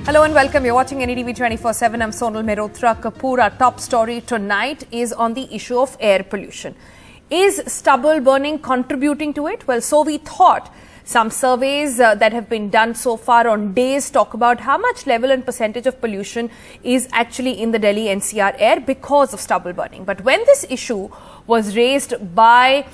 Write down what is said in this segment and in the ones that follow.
Hello and welcome. You're watching NDTV 24/7. I'm Sonal Mehrotra Kapoor. Our top story tonight is on the issue of air pollution. Is stubble burning contributing to it? Well, so we thought. Some surveys that have been done so far on days talk about how much level and percentage of pollution is actually in the Delhi NCR air because of stubble burning. But when this issue was raised by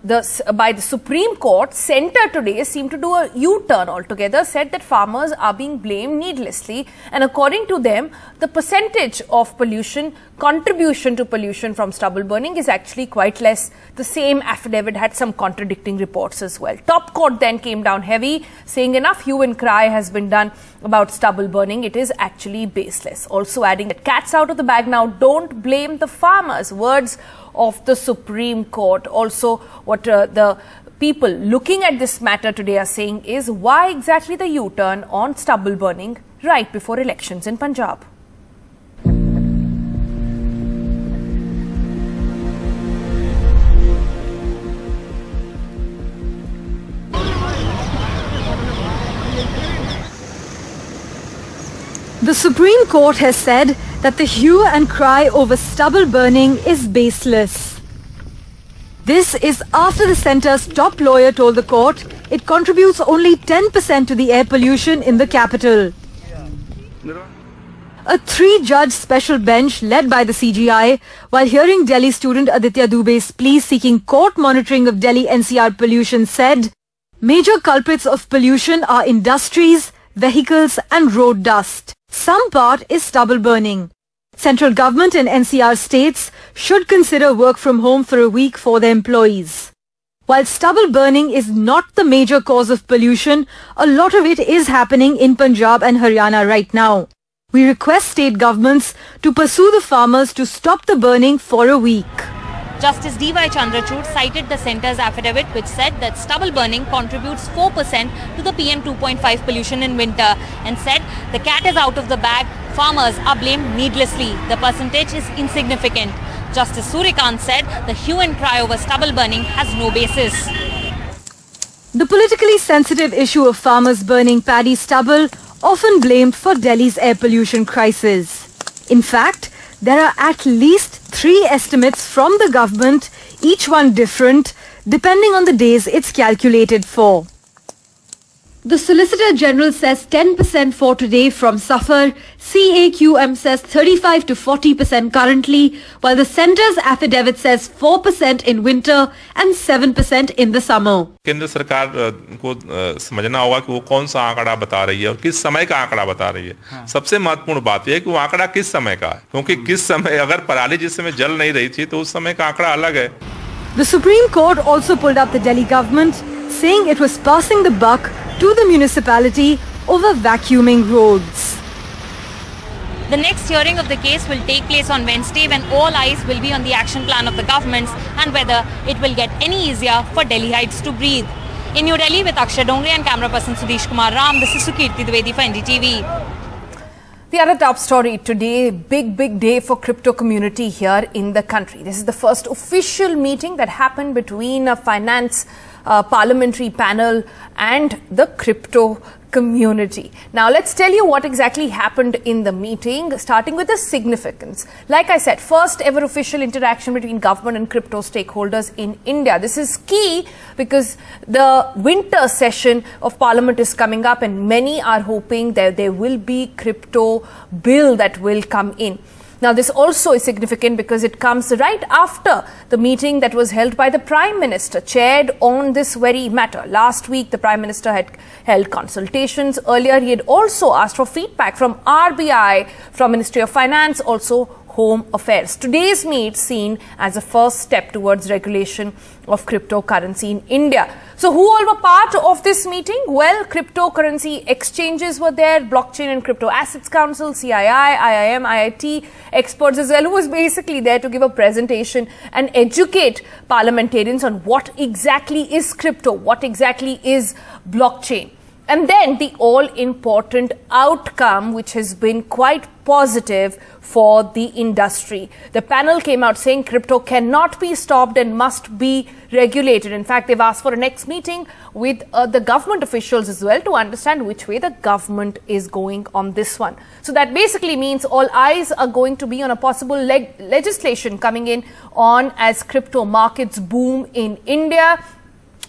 the Supreme Court, Centre today seemed to do a U-turn altogether, said that farmers are being blamed needlessly, and according to them, the percentage of pollution, contribution to pollution from stubble burning is actually quite less. The same affidavit had some contradicting reports as well. Top court then came down heavy, saying enough hue and cry has been done about stubble burning. It is actually baseless. Also adding that cat's out of the bag now, don't blame the farmers. Words of the Supreme Court. Also, what the people looking at this matter today are saying is why exactly the U-turn on stubble burning right before elections in Punjab. The Supreme Court has said that the hue and cry over stubble burning is baseless. This is after the centre's top lawyer told the court it contributes only 10% to the air pollution in the capital. A three-judge special bench led by the CGI, while hearing Delhi student Aditya Dubey's plea seeking court monitoring of Delhi NCR pollution, said major culprits of pollution are industries, vehicles and road dust. Some part is stubble burning. Central government and NCR states should consider work from home for a week for their employees. While stubble burning is not the major cause of pollution, a lot of it is happening in Punjab and Haryana right now. We request state governments to pursue the farmers to stop the burning for a week. Justice D.Y. Chandrachud cited the centre's affidavit which said that stubble burning contributes 4% to the PM 2.5 pollution in winter and said the cat is out of the bag, farmers are blamed needlessly, the percentage is insignificant. Justice Suryakant said the hue and cry over stubble burning has no basis. The politically sensitive issue of farmers burning paddy stubble often blamed for Delhi's air pollution crisis. In fact, there are at least 3 estimates from the government, each one different, depending on the days it's calculated for. The Solicitor General says 10% for today from Safar, CAQM says 35 to 40% currently, while the centre's affidavit says 4% in winter and 7% in the summer. केंद्र सरकार को समझना होगा कि वो कौन सा आंकड़ा बता रही है और किस समय का आंकड़ा बता रही है। सबसे महत्वपूर्ण बात यह है कि वो आंकड़ा किस समय का है, क्योंकि किस समय अगर पराली जिस समय जल नहीं रही थी तो उस समय का आंकड़ा अलग है। The Supreme Court also pulled up the Delhi government, saying it was passing the buck to the municipality over vacuuming roads. The next hearing of the case will take place on Wednesday when all eyes will be on the action plan of the governments and whether it will get any easier for Delhiites to breathe. In New Delhi with Akshay Dongre and camera person Sudesh Kumar Ram, this is Sukirti Dwivedi for NDTV. The other top story today, big day for crypto community here in the country. This is the first official meeting that happened between a finance parliamentary panel and the crypto community. Now let's tell you what exactly happened in the meeting, starting with the significance. Like I said, first ever official interaction between government and crypto stakeholders in India. This is key because the winter session of Parliament is coming up and many are hoping that there will be crypto bill that will come in. Now, this also is significant because it comes right after the meeting that was held by the Prime Minister, chaired on this very matter. Last week, the Prime Minister had held consultations. Earlier, he had also asked for feedback from RBI, from Ministry of Finance, also Home Affairs. Today's meet seen as a first step towards regulation of cryptocurrency in India. So who all were part of this meeting? Well, cryptocurrency exchanges were there, Blockchain and Crypto Assets Council, CII, IIM, IIT experts as well, who was basically there to give a presentation and educate parliamentarians on what exactly is crypto, what exactly is blockchain. And then the all-important outcome, which has been quite positive for the industry. The panel came out saying crypto cannot be stopped and must be regulated. In fact, they've asked for a next meeting with the government officials as well to understand which way the government is going on this one. So that basically means all eyes are going to be on a possible legislation coming in on as crypto markets boom in India.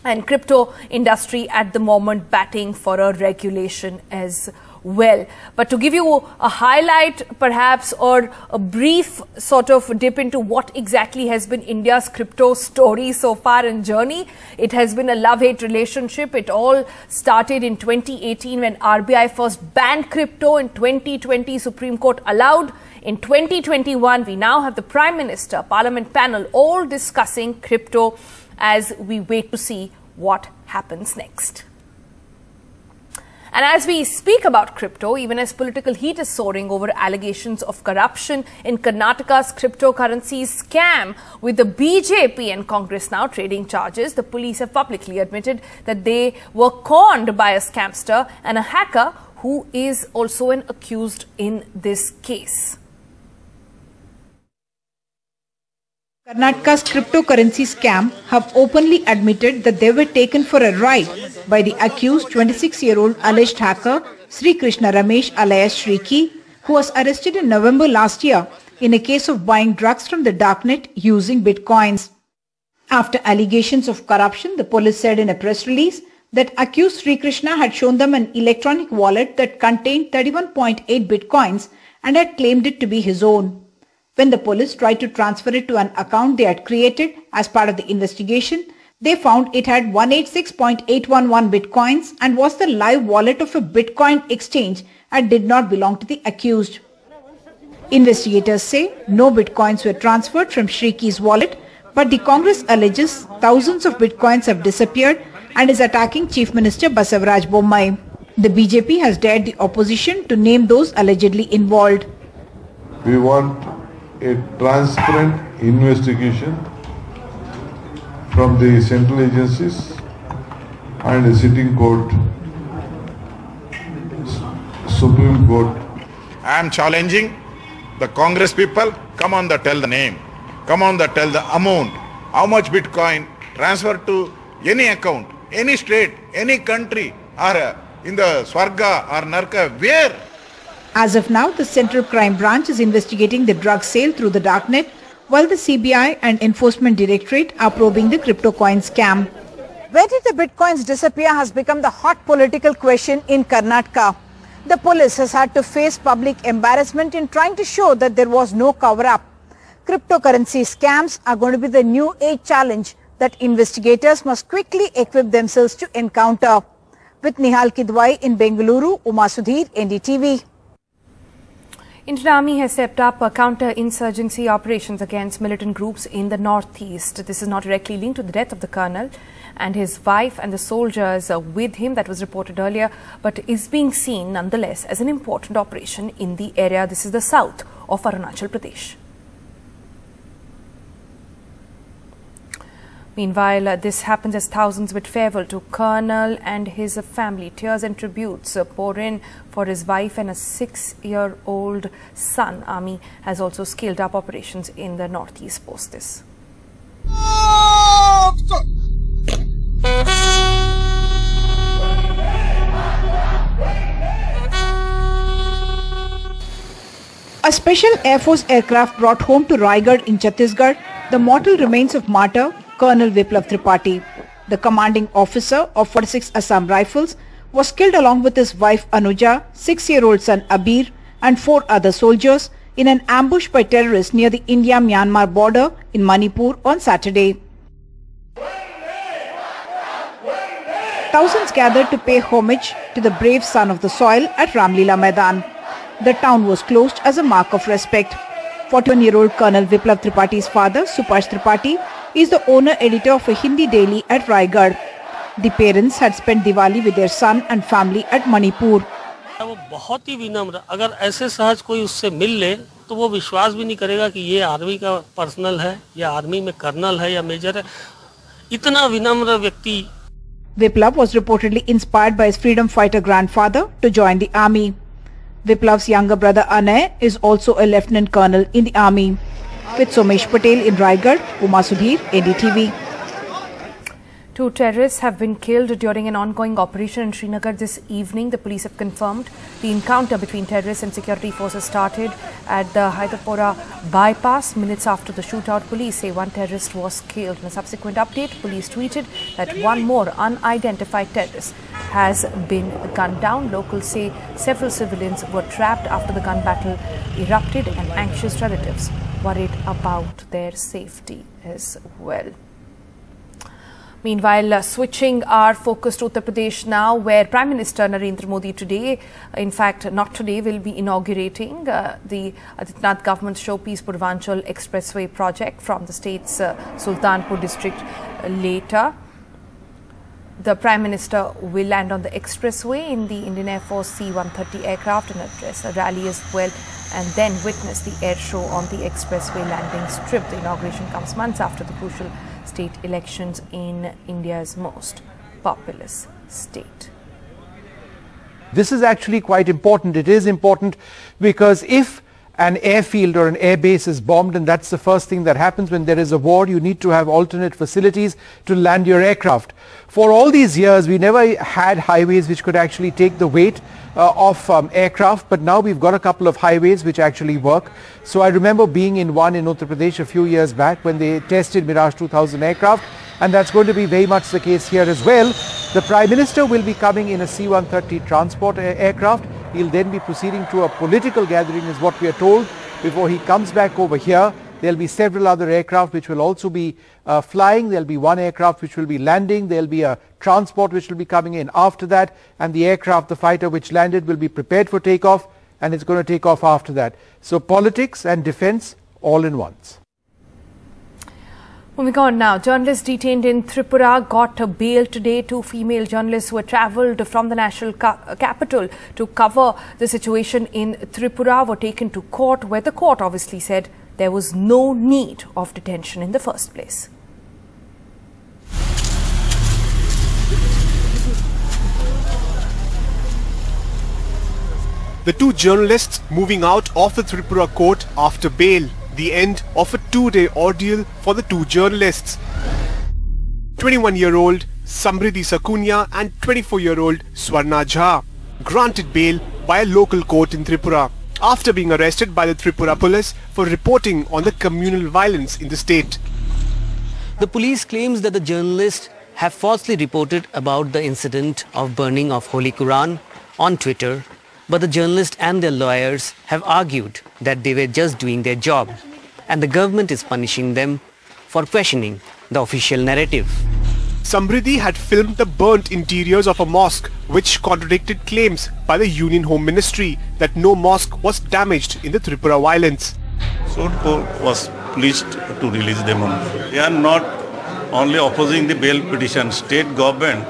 And crypto industry at the moment batting for a regulation as well. But to give you a highlight perhaps or a brief sort of dip into what exactly has been India's crypto story so far and journey, it has been a love-hate relationship. It all started in 2018 when RBI first banned crypto. In 2020 Supreme Court allowed. In 2021 we now have the Prime Minister, Parliament panel all discussing crypto as we wait to see what happens next. And as we speak about crypto, even as political heat is soaring over allegations of corruption in Karnataka's cryptocurrency scam, with the BJP and Congress now trading charges, the police have publicly admitted that they were conned by a scamster and a hacker who is also an accused in this case. Karnataka's cryptocurrency scam have openly admitted that they were taken for a ride by the accused 26-year-old alleged hacker Sri Krishna Ramesh alias Shriki, who was arrested in November last year in a case of buying drugs from the darknet using bitcoins. After allegations of corruption, the police said in a press release that accused Sri Krishna had shown them an electronic wallet that contained 31.8 bitcoins and had claimed it to be his own. When the police tried to transfer it to an account they had created as part of the investigation, they found it had 186.811 bitcoins and was the live wallet of a Bitcoin exchange and did not belong to the accused. Investigators say no bitcoins were transferred from Shriki's wallet, but the Congress alleges thousands of bitcoins have disappeared and is attacking Chief Minister Basavaraj Bommai. The BJP has dared the opposition to name those allegedly involved. We want a transparent investigation from the central agencies and a sitting court, Supreme Court. I am challenging the Congress people, come on, tell the name, come on, tell the amount, how much Bitcoin transferred to any account, any state, any country, or in the Swarga or Narka, where? As of now, the Central Crime Branch is investigating the drug sale through the darknet, while the CBI and Enforcement Directorate are probing the crypto coin scam. Where did the bitcoins disappear has become the hot political question in Karnataka. The police has had to face public embarrassment in trying to show that there was no cover-up. Cryptocurrency scams are going to be the new age challenge that investigators must quickly equip themselves to encounter. With Nihal Kidwai in Bengaluru, Uma Sudhir, NDTV. Indian Army has stepped up counter-insurgency operations against militant groups in the northeast. This is not directly linked to the death of the colonel and his wife and the soldiers with him that was reported earlier, but is being seen nonetheless as an important operation in the area. This is the south of Arunachal Pradesh. Meanwhile, this happens as thousands bid farewell to Colonel and his family. Tears and tributes pour in for his wife and a 6-year-old son. Army has also scaled up operations in the northeast post this. A special Air Force aircraft brought home to Raigad in Chhattisgarh the mortal remains of martyr Colonel Viplav Tripathi. The commanding officer of 46 Assam Rifles was killed along with his wife Anuja, 6-year-old son Abir and 4 other soldiers in an ambush by terrorists near the India-Myanmar border in Manipur on Saturday. Thousands gathered to pay homage to the brave son of the soil at Ramlila Maidan. The town was closed as a mark of respect. 41-year-old Colonel Viplav Tripathi's father, Supash Tripathi, is the owner-editor of a Hindi daily at Raigad. The parents had spent Diwali with their son and family at Manipur. वो बहुत ही विनम्र, अगर ऐसे सहज कोई उससे मिल ले तो वो विश्वास भी नहीं करेगा कि ये आर्मी का पर्सनल है या आर्मी में कर्नल है या मेजर है. इतना विनम्र व्यक्ति. Viplav was reportedly inspired by his freedom fighter grandfather to join the army. Viplav's younger brother Anay is also a lieutenant colonel in the army. With Somesh Patel in Raigad, Uma Sudhir, NDTV. 2 terrorists have been killed during an ongoing operation in Srinagar this evening. The police have confirmed the encounter between terrorists and security forces started at the Hyderabad bypass. Minutes after the shootout, police say 1 terrorist was killed. In a subsequent update, police tweeted that 1 more unidentified terrorist has been gunned down. Locals say several civilians were trapped after the gun battle erupted and anxious relatives worried about their safety as well. Meanwhile, switching our focus to Uttar Pradesh now, where Prime Minister Narendra Modi today, in fact not today, will be inaugurating the Adityanath government's Showpiece Purvanchal Expressway project from the state's Sultanpur district later. The Prime Minister will land on the expressway in the Indian Air Force C-130 aircraft and address a rally as well, and then witness the air show on the expressway landing strip. The inauguration comes months after the crucial state elections in India's most populous state. This is actually quite important. It is important because if an airfield or an airbase is bombed, and that's the first thing that happens when there is a war, you need to have alternate facilities to land your aircraft. For all these years, we never had highways which could actually take the weight of aircraft, but now we've got a couple of highways which actually work. So I remember being in one in Uttar Pradesh a few years back when they tested Mirage 2000 aircraft, and that's going to be very much the case here as well. The Prime Minister will be coming in a C-130 transport aircraft. He'll then be proceeding to a political gathering, is what we are told, before he comes back over here. There'll be several other aircraft which will also be flying. There'll be 1 aircraft which will be landing. There'll be a transport which will be coming in after that, and the aircraft, the fighter which landed, will be prepared for takeoff, and it's going to take off after that. So politics and defense all in once. Moving on now, journalists detained in Tripura got a bail today. 2 female journalists who had travelled from the national capital to cover the situation in Tripura were taken to court, where the court obviously said there was no need of detention in the first place. The 2 journalists moving out of the Tripura court after bail. The end of a 2-day ordeal for the 2 journalists. 21-year-old Samriddhi Sakunya and 24-year-old Swarna Jha granted bail by a local court in Tripura after being arrested by the Tripura police for reporting on the communal violence in the state. The police claims that the journalists have falsely reported about the incident of burning of Holy Quran on Twitter, but the journalists and their lawyers have argued that they were just doing their job, and the government is punishing them for questioning the official narrative. Samriddhi had filmed the burnt interiors of a mosque, which contradicted claims by the Union Home Ministry that no mosque was damaged in the Tripura violence. Court was pleased to release them. They are not only opposing the bail petition. State government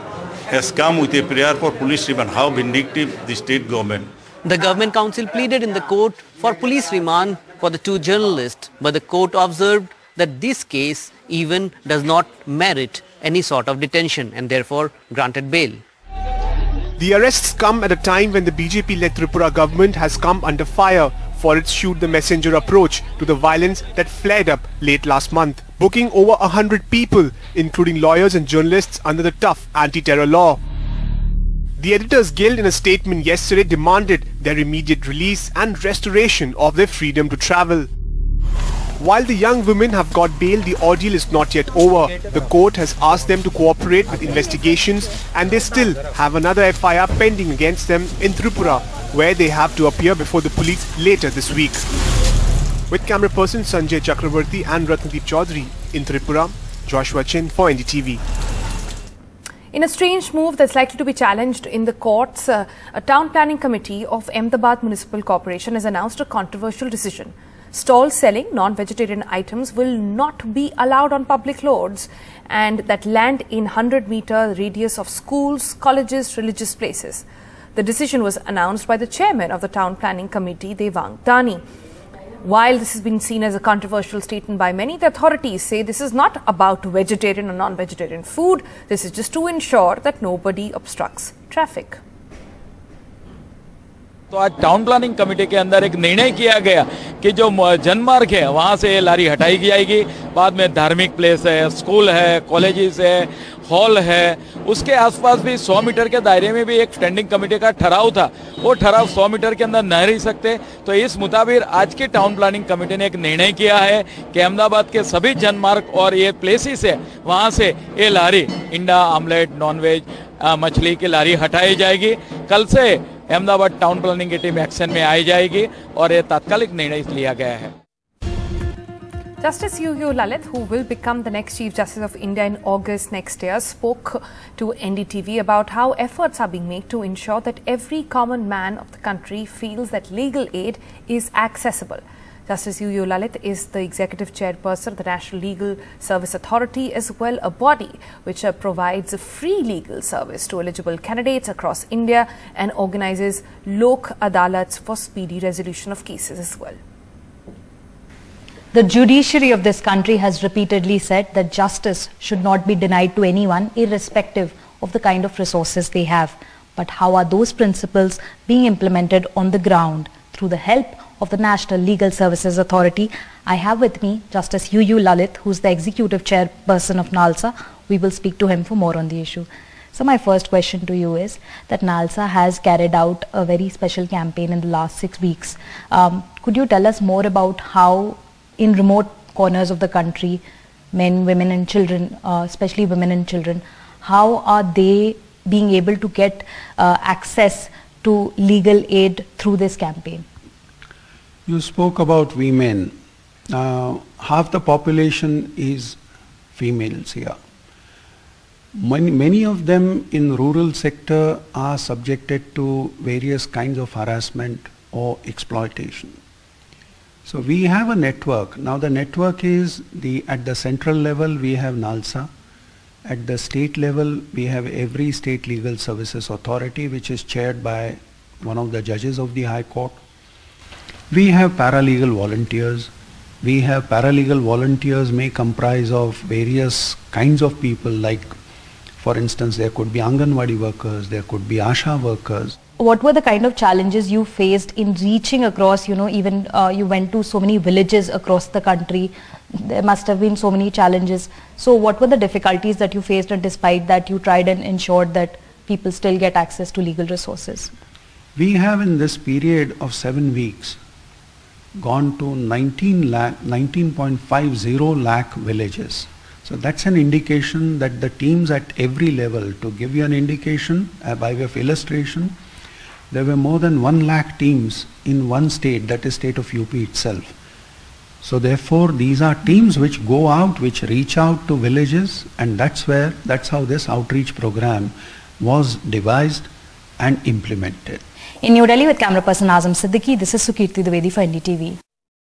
has come with a prayer for police remand. How vindictive the state government. The government council pleaded in the court for police remand for the 2 journalists, but the court observed that this case even does not merit any sort of detention and therefore granted bail. The arrests come at a time when the BJP-led Tripura government has come under fire for its shoot the messenger approach to the violence that flared up late last month, booking over 100 people, including lawyers and journalists, under the tough anti-terror law. The Editors Guild in a statement yesterday demanded their immediate release and restoration of their freedom to travel. While the young women have got bail, the ordeal is not yet over. The court has asked them to cooperate with investigations, and they still have another FIR pending against them in Tripura, where they have to appear before the police later this week. With camera person Sanjay Chakravarti and Ratnadeep Chaudhary in Tripura, Joshua Chin for NDTV. In a strange move that's likely to be challenged in the courts, a town planning committee of Ahmedabad Municipal Corporation has announced a controversial decision. Stalls selling non-vegetarian items will not be allowed on public roads, and that land in 100-meter radius of schools, colleges, religious places. The decision was announced by the chairman of the town planning committee, Devang Dani. While this has been seen as a controversial statement by many, the authorities say this is not about vegetarian or non-vegetarian food. This is just to ensure that nobody obstructs traffic. तो आज town planning committee के अंदर एक निर्णय किया गया कि जो जनमार्ग है वहाँ से ये लारी हटाई जाएगी। बाद में धार्मिक प्लेस है, स्कूल है, कॉलेजेस है, हॉल है, उसके आसपास भी 100 मीटर के दायरे में भी एक स्टैंडिंग कमेटी का ठहराव था। वो ठहराव 100 मीटर के अंदर नहीं रह सकते। तो इस मुताबिक आज की टाउन प्लानिंग कमेटी ने एक निर्णय किया है कि अहमदाबाद के सभी जनमार्ग और ये प्लेसेस है वहाँ से ये लारी इंडा, आमलेट, नॉनवेज, मछली की लारी हटाई जाएगी। कल से अहमदाबाद टाउन प्लानिंग की टीम एक्शन में आई जाएगी और ये तात्कालिक निर्णय लिया गया है। Justice U.U. Lalit, who will become the next Chief Justice of India in August next year, spoke to NDTV about how efforts are being made to ensure that every common man of the country feels that legal aid is accessible. Justice U.U. Lalit is the Executive Chairperson of the National Legal Service Authority, as well a body which provides free legal service to eligible candidates across India and organizes Lok Adalats for speedy resolution of cases as well. The judiciary of this country has repeatedly said that justice should not be denied to anyone, irrespective of the kind of resources they have. But how are those principles being implemented on the ground? Through the help of the National Legal Services Authority, I have with me Justice U.U. Lalit, who is the Executive Chairperson of NALSA. We will speak to him for more on the issue. So my first question to you is that NALSA has carried out a very special campaign in the last 6 weeks. Could you tell us more about how in remote corners of the country, men, women and children, especially women and children, how are they being able to get access to legal aid through this campaign? You spoke about women. Half the population is females here. Many of them in rural sector are subjected to various kinds of harassment or exploitation. So we have a network. Now the network is at the central level we have NALSA. At the state level we have every state legal services authority, which is chaired by one of the judges of the High Court. We have paralegal volunteers. We have paralegal volunteers may comprise of various kinds of people, like for instance there could be Anganwadi workers, there could be Asha workers. What were the kind of challenges you faced in reaching across, even you went to so many villages across the country, there must have been so many challenges. So what were the difficulties that you faced, and despite that you tried and ensured that people still get access to legal resources? We have in this period of 7 weeks gone to 19.50 lakh villages. So that's an indication that the teams at every level, to give you an indication by way of illustration, there were more than 1 lakh teams in one state, that is state of UP itself. So therefore these are teams which go out, which reach out to villages, and that's how this outreach program was devised and implemented. In New Delhi with camera person Azam Siddiqui, this is Sukirti Dwivedi for NDTV.